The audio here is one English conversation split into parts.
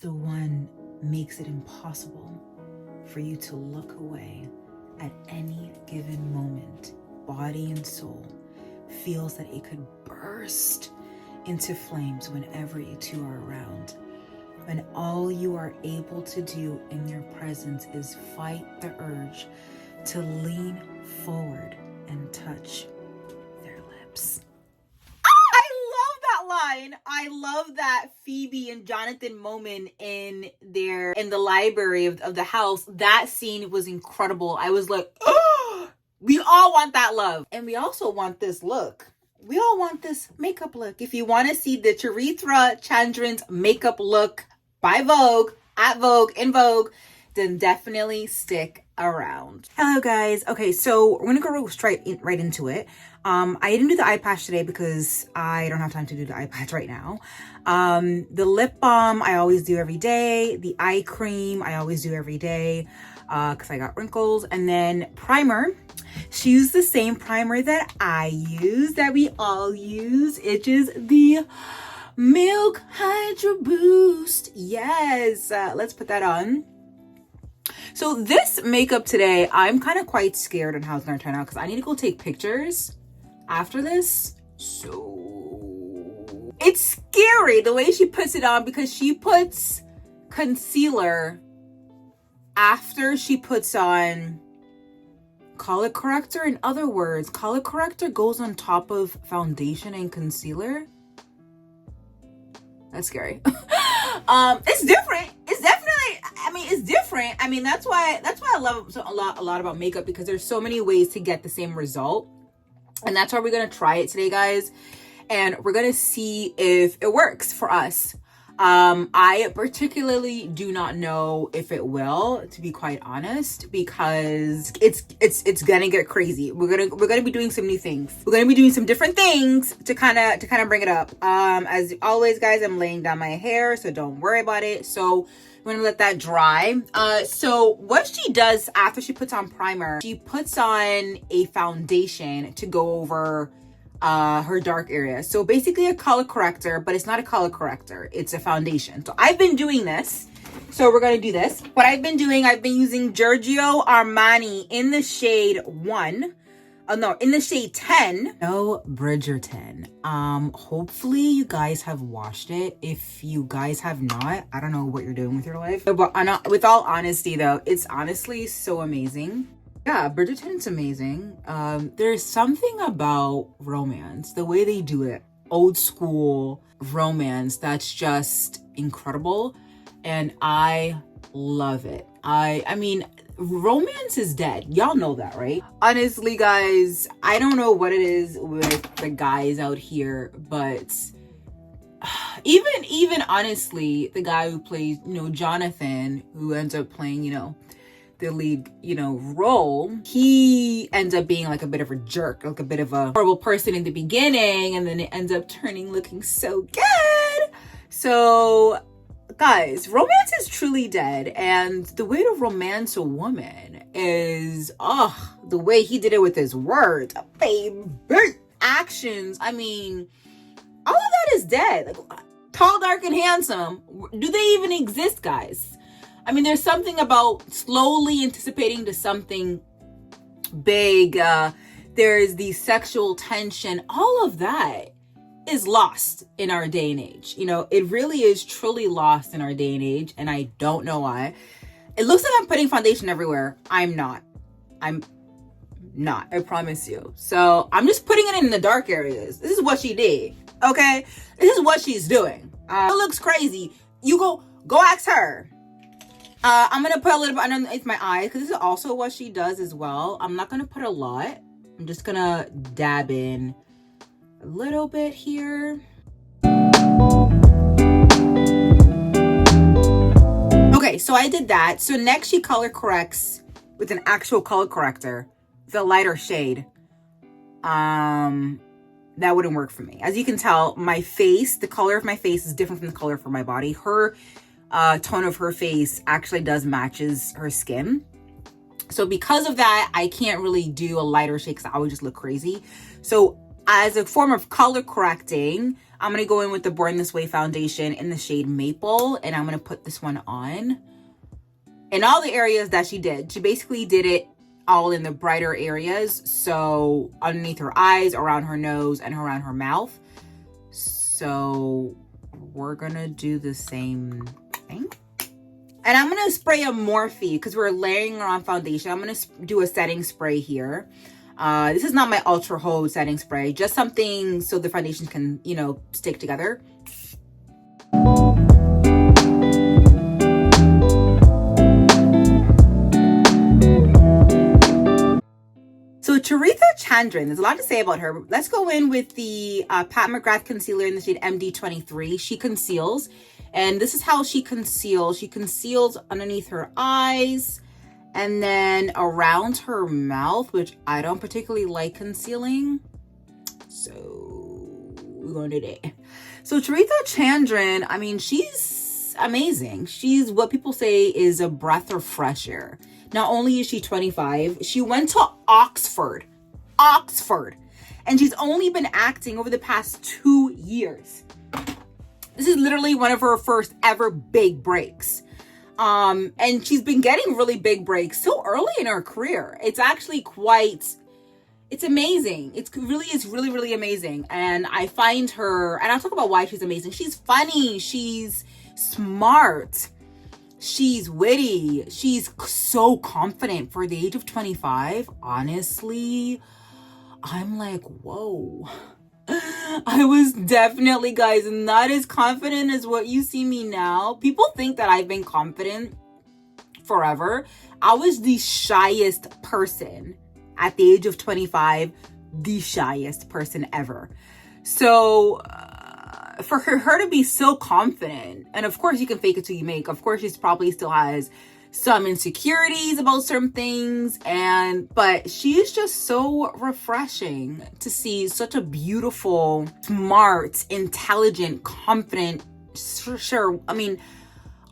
the one makes it impossible for you to look away at any given moment. Body and soul feels that it could burst into flames whenever you two are around. When all you are able to do in their presence is fight the urge to lean forward and touch their lips. Line. I love that Phoebe and Jonathan moment in the library of the house. That scene was incredible. I was like, oh, we all want that love. And we also want this look. We all want this makeup look. If you want to see the Charithra Chandra'n's makeup look by Vogue, at Vogue, in Vogue, then definitely stick around. Hello guys. Okay, so we're gonna go right into it. I didn't do the eye patch today because I don't have time to do the eye patch right now. The lip balm I always do every day. The eye cream I always do every day because I got wrinkles. And then primer. She used the same primer that I use, that we all use. It is the Milk Hydra Boost. Yes, let's put that on. So this makeup today, I'm kind of quite scared on how it's going to turn out because I need to go take pictures after this. So it's scary the way she puts it on because she puts concealer after she puts on color corrector. In other words, color corrector goes on top of foundation and concealer. That's scary. It's different. It's definitely, I mean, it's different. I mean, that's why I love a lot about makeup, because there's so many ways to get the same result. And that's why we're going to try it today, guys. And we're going to see if it works for us. I particularly do not know if it will, to be quite honest, because it's gonna get crazy. We're gonna be doing some new things. We're gonna be doing some different things to kind of bring it up. As always, guys, I'm laying down my hair, so don't worry about it. So we're gonna let that dry. So what she does after she puts on primer, she puts on a foundation to go over her dark area. So basically a color corrector, but it's not a color corrector, it's a foundation. So I've been doing this. So we're going to do this. What I've been doing, I've been using Giorgio Armani in the shade 1. No, in the shade 10. No, Bridgerton. Hopefully you guys have watched it. If you guys have not, I don't know what you're doing with your life. But with all honesty though, it's honestly so amazing. Yeah, Bridgerton's amazing. There's something about romance, the way they do it, old school romance, that's just incredible. And I love it. I mean, romance is dead. Y'all know that, right? Honestly, guys, I don't know what it is with the guys out here, but even honestly, the guy who plays, Jonathan, who ends up playing, the lead, role, he ends up being like a bit of a jerk, like a bit of a horrible person in the beginning, and then it ends up looking so good. So guys, romance is truly dead, and the way to romance a woman is, the way he did it with his words, baby, actions. I mean, all of that is dead. Like, tall, dark, and handsome, do they even exist, guys? I mean, there's something about slowly anticipating to something big. There's the sexual tension. All of that is lost in our day and age. It really is truly lost in our day and age. And I don't know why. It looks like I'm putting foundation everywhere. I'm not. I promise you. So I'm just putting it in the dark areas. This is what she did. Okay? This is what she's doing. It looks crazy. You go ask her. I'm going to put a little bit underneath my eyes because this is also what she does as well. I'm not going to put a lot. I'm just going to dab in a little bit here. Okay, so I did that. So next she color corrects with an actual color corrector with a lighter shade. That wouldn't work for me. As you can tell, my face, the color of my face is different from the color for my body. Her tone of her face actually does matches her skin. So because of that, I can't really do a lighter shade because I would just look crazy. So as a form of color correcting, I'm going to go in with the Born This Way foundation in the shade Maple, and I'm going to put this one on in all the areas that she did. She basically did it all in the brighter areas. So underneath her eyes, around her nose, and around her mouth. So we're going to do the same thing. And I'm going to spray a Morphe because we're layering on foundation. I'm going to do a setting spray here. This is not my Ultra Hold setting spray. Just something so the foundation can, you know, stick together. So Charithra Chandran, there's a lot to say about her. Let's go in with the Pat McGrath concealer in the shade MD23. She conceals. And this is how she conceals. She conceals underneath her eyes and then around her mouth, which I don't particularly like concealing. So we're going to do that. So Charithra Chandran, I mean, she's amazing. She's what people say is a breath of fresh air. Not only is she 25, she went to Oxford, and she's only been acting over the past 2 years. This is literally one of her first ever big breaks. And she's been getting really big breaks so early in her career. It's actually it's amazing. It's really amazing. And I find her, and I'll talk about why she's amazing. She's funny. She's smart. She's witty. She's so confident for the age of 25. Honestly, I'm like, whoa. I was definitely, guys, not as confident as what you see me now. People think that I've been confident forever. I was the shyest person at the age of 25, the shyest person ever. So for her to be so confident, and of course you can fake it till you make. Of course, she probably still has some insecurities about certain things, but she's just so refreshing to see. Such a beautiful, smart, intelligent, confident, sure, I mean,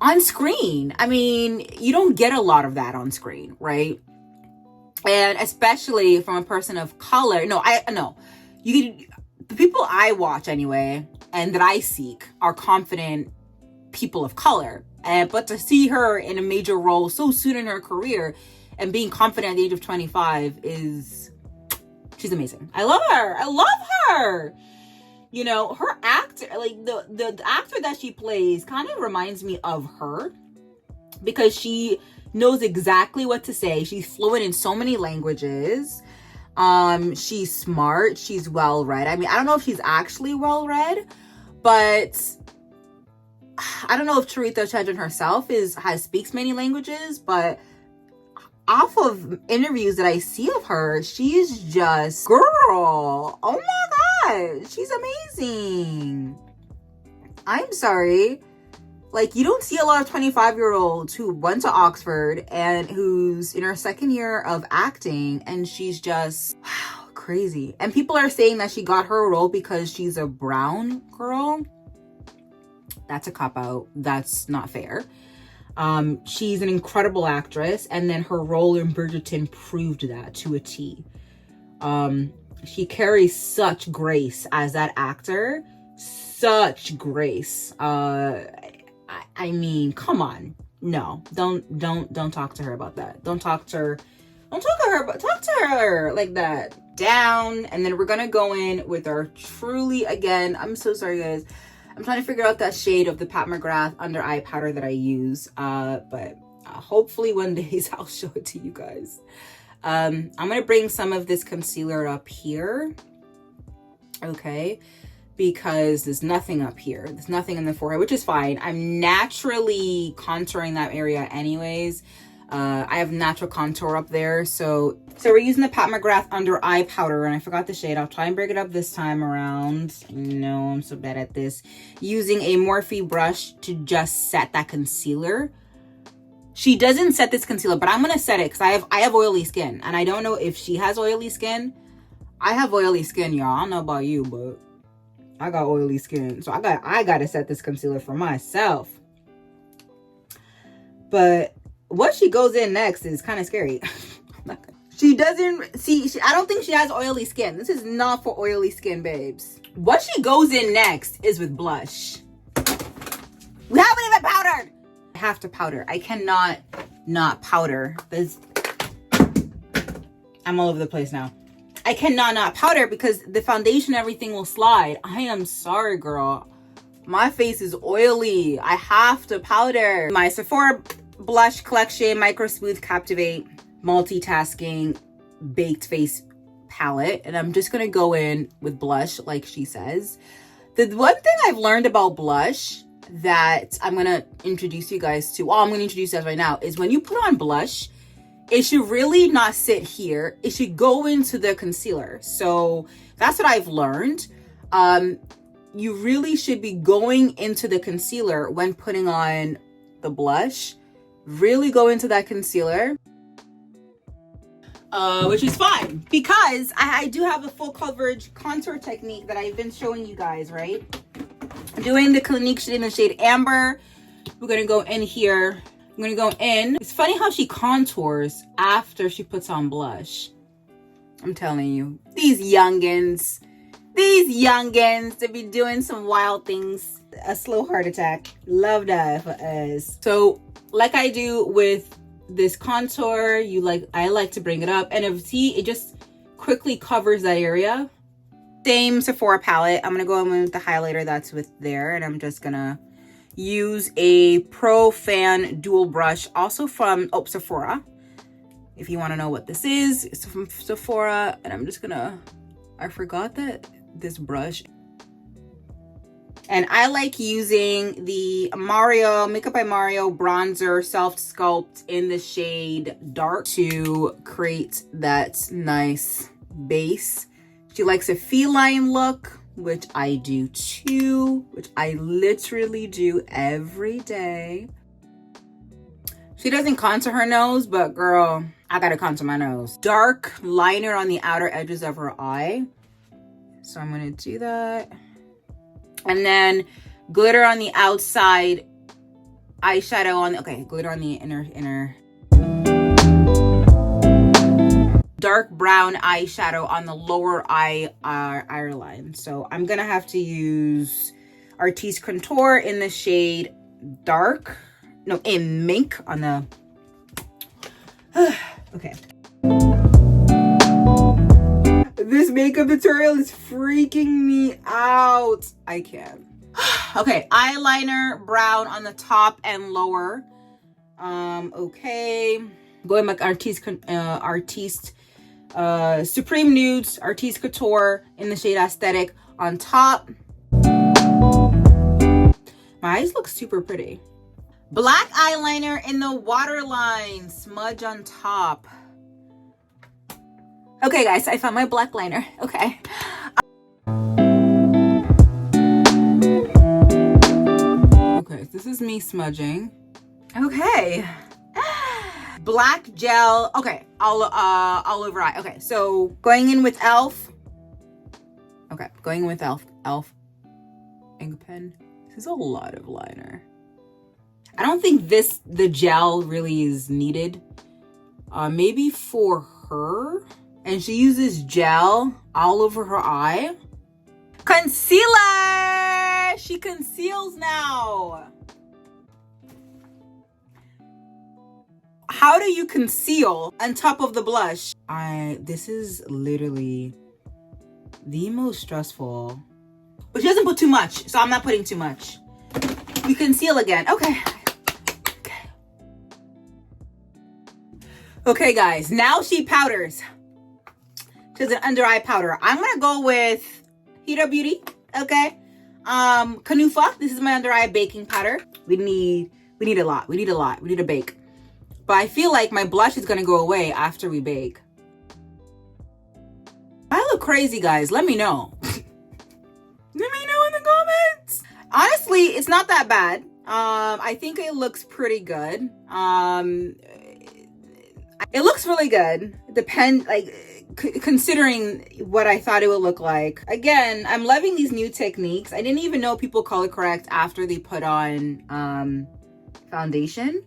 on screen. I mean, you don't get a lot of that on screen, right? And especially from a person of color. The people I watch anyway, and that I seek, are confident people of color. But to see her in a major role so soon in her career and being confident at the age of 25 she's amazing. I love her. You know, her actor, like the actor that she plays kind of reminds me of her because she knows exactly what to say. She's fluent in so many languages. She's smart. She's well-read. I mean, I don't know if she's actually well-read, but I don't know if Charithra Chandran herself speaks many languages, but off of interviews that I see of her, she's just, girl, oh my God, she's amazing. I'm sorry. Like, you don't see a lot of 25-year-olds who went to Oxford and who's in her second year of acting, and she's just, wow, crazy. And people are saying that she got her role because she's a brown girl. That's a cop-out. That's not fair. She's an incredible actress, and then her role in Bridgerton proved that to a T. She carries such grace as that actor. Such grace. I mean, come on. No, don't talk to her about that. Talk to her like that. Down. And then we're gonna go in with our truly, again, I'm so sorry, guys. I'm trying to figure out that shade of the Pat McGrath under eye powder that I use. But hopefully one day I'll show it to you guys. I'm going to bring some of this concealer up here. Okay. Because there's nothing up here. There's nothing in the forehead, which is fine. I'm naturally contouring that area anyways. I have natural contour up there. So we're using the Pat McGrath under eye powder, and I forgot the shade. I'll try and break it up this time around. No, I'm so bad at this. Using a Morphe brush to just set that concealer. She doesn't set this concealer, but I'm going to set it because I have oily skin, and I don't know if she has oily skin. I have oily skin, y'all. I don't know about you, but I got oily skin. So I got to set this concealer for myself. But what she goes in next is kind of scary. I'm not gonna She doesn't see. I don't think she has oily skin. This is not for oily skin, babes. What she goes in next is with blush. We haven't even powdered. I have to powder. I cannot not powder. I'm all over the place now. I cannot not powder because the foundation, everything will slide. I am sorry, girl. My face is oily. I have to powder. My Sephora blush collection, Micro Smooth Captivate Multitasking Baked Face palette. And I'm just going to go in with blush like she says. The one thing I've learned about blush that I'm going to introduce you guys to, well, I'm going to introduce you guys right now, is when you put on blush, it should really not sit here. It should go into the concealer. So that's what I've learned. You really should be going into the concealer when putting on the blush. Really go into that concealer. Which is fine because I do have a full coverage contour technique that I've been showing you guys, right? I'm doing the Clinique shade in the shade Amber. We're going to go in here. I'm going to go in. It's funny how she contours after she puts on blush. I'm telling you, these youngins, they be doing some wild things. A slow heart attack. Love that for us. So like I do with this contour, I like to bring it up, and if see, it just quickly covers that area. Same Sephora palette. I'm gonna go in with the highlighter that's with there, and I'm just gonna use a Pro Fan dual brush, also from Sephora. If you want to know what this is, it's from Sephora, and I'm just gonna. I forgot that this brush. And I like using the Makeup by Mario bronzer self sculpt in the shade Dark to create that nice base. She likes a feline look, which I do too, which I literally do every day. She doesn't contour her nose, but girl, I gotta contour my nose. Dark liner on the outer edges of her eye. So I'm gonna do that. And then glitter on the outside, eyeshadow on, glitter on the inner. Dark brown eyeshadow on the lower eye line. So I'm gonna have to use Artiste Contour in the shade Dark. No, in Mink on the, okay. This makeup tutorial is freaking me out. I can't. Okay, eyeliner brown on the top and lower. Okay. Going back Artiste Supreme Nudes, Artiste Couture in the shade Aesthetic on top. My eyes look super pretty. Black eyeliner in the waterline, smudge on top. Okay, guys, I found my black liner. Okay. Okay, this is me smudging. Okay. Black gel. Okay, all over eye. Okay, so going in with e.l.f. Okay, going in with e.l.f. ink pen. This is a lot of liner. I don't think the gel really is needed. Maybe for her. And she uses gel all over her eye. Concealer! She conceals now. How do you conceal on top of the blush? This is literally the most stressful. But she doesn't put too much, so I'm not putting too much. We conceal again. Okay. Okay, guys. Now she powders. She has an under eye powder. I'm gonna go with Huda Beauty. Okay. Canufa. This is my under eye baking powder. We need a lot. We need a bake. But I feel like my blush is gonna go away after we bake. I look crazy, guys. Let me know. Let me know in the comments. Honestly, it's not that bad. I think it looks pretty good. It looks really good. Considering what I thought it would look like. Again, I'm loving these new techniques. I didn't even know people color correct after they put on foundation.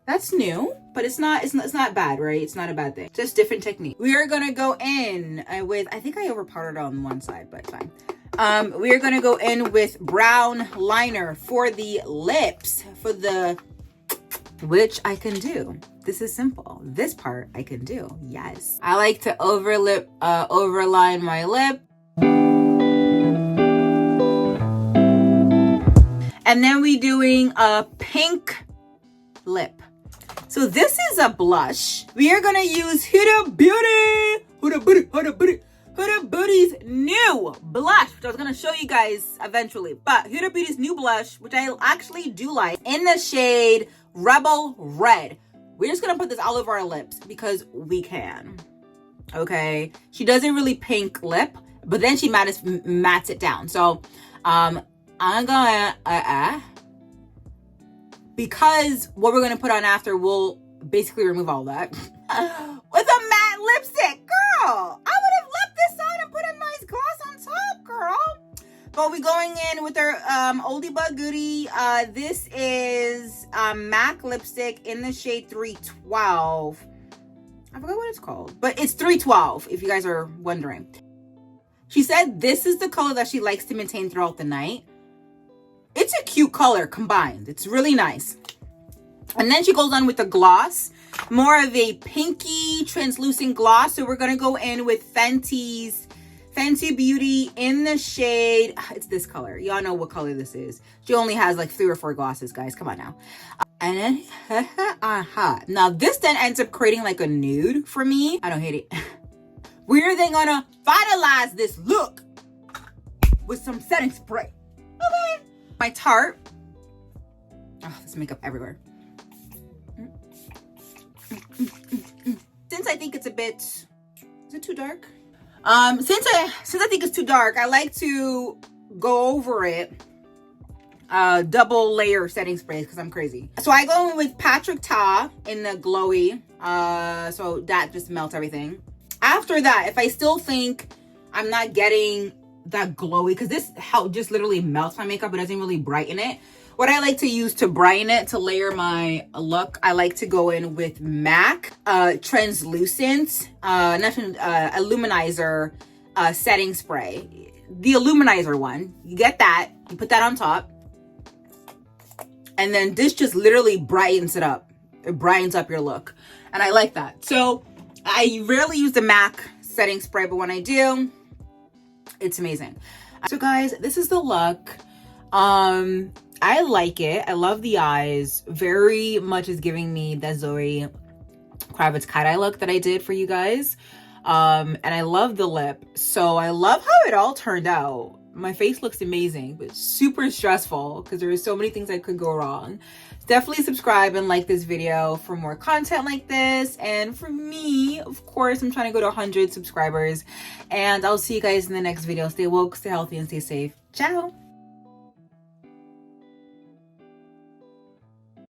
That's new, but it's not bad, right? It's not a bad thing. Just different technique. We are gonna go in with, I think I overpowdered on one side, but fine. We are gonna go in with brown liner for the lips, which I can do. This is simple. This part I can do. Yes. I like to overline my lip. And then we doing a pink lip. So this is a blush. We are gonna use Huda Beauty's new blush, which I was gonna show you guys eventually. But Huda Beauty's new blush, which I actually do like, in the shade Rebel Red. We're just gonna put this all over our lips because we can. Okay. She does a really pink lip, but then she mattes it down. So I'm gonna because what we're gonna put on after will basically remove all that with a matte lipstick. Girl, I would have left this on and put a nice gloss on top, girl. But we're going in with our oldie but goodie. This is MAC lipstick in the shade 312. I forgot what it's called, but it's 312 if you guys are wondering. She said this is the color that she likes to maintain throughout the night. It's a cute color combined. It's really nice. And then she goes on with the gloss, more of a pinky translucent gloss. So we're gonna go in with Fenty Beauty in the shade, it's this color. Y'all know what color this is. She only has like 3 or 4 glosses, guys. Come on now. And then, Now this then ends up creating like a nude for me. I don't hate it. We're then gonna finalize this look with some setting spray. Okay. My Tarte. Oh, there's makeup everywhere. Since I think it's a bit, is it too dark? Since I think it's too dark, I like to go over it, double layer setting sprays because I'm crazy. So I go in with Patrick Ta in the glowy, so that just melts everything. After that, if I still think I'm not getting that glowy, because this just literally melts my makeup, it doesn't really brighten it. What I like to use to brighten it, to layer my look, I like to go in with MAC translucent illuminizer setting spray. The illuminizer one, you get that, you put that on top, and then this just literally brightens it up. It brightens up your look, and I like that. So I rarely use the MAC setting spray, but when I do, it's amazing. So guys, this is the look. I like it. I love the eyes. Very much is giving me that Zoe Kravitz cat eye look that I did for you guys. And I love the lip. So I love how it all turned out. My face looks amazing, but super stressful because there are so many things that could go wrong. Definitely subscribe and like this video for more content like this. And for me, of course, I'm trying to go to 100 subscribers. And I'll see you guys in the next video. Stay woke, stay healthy, and stay safe. Ciao.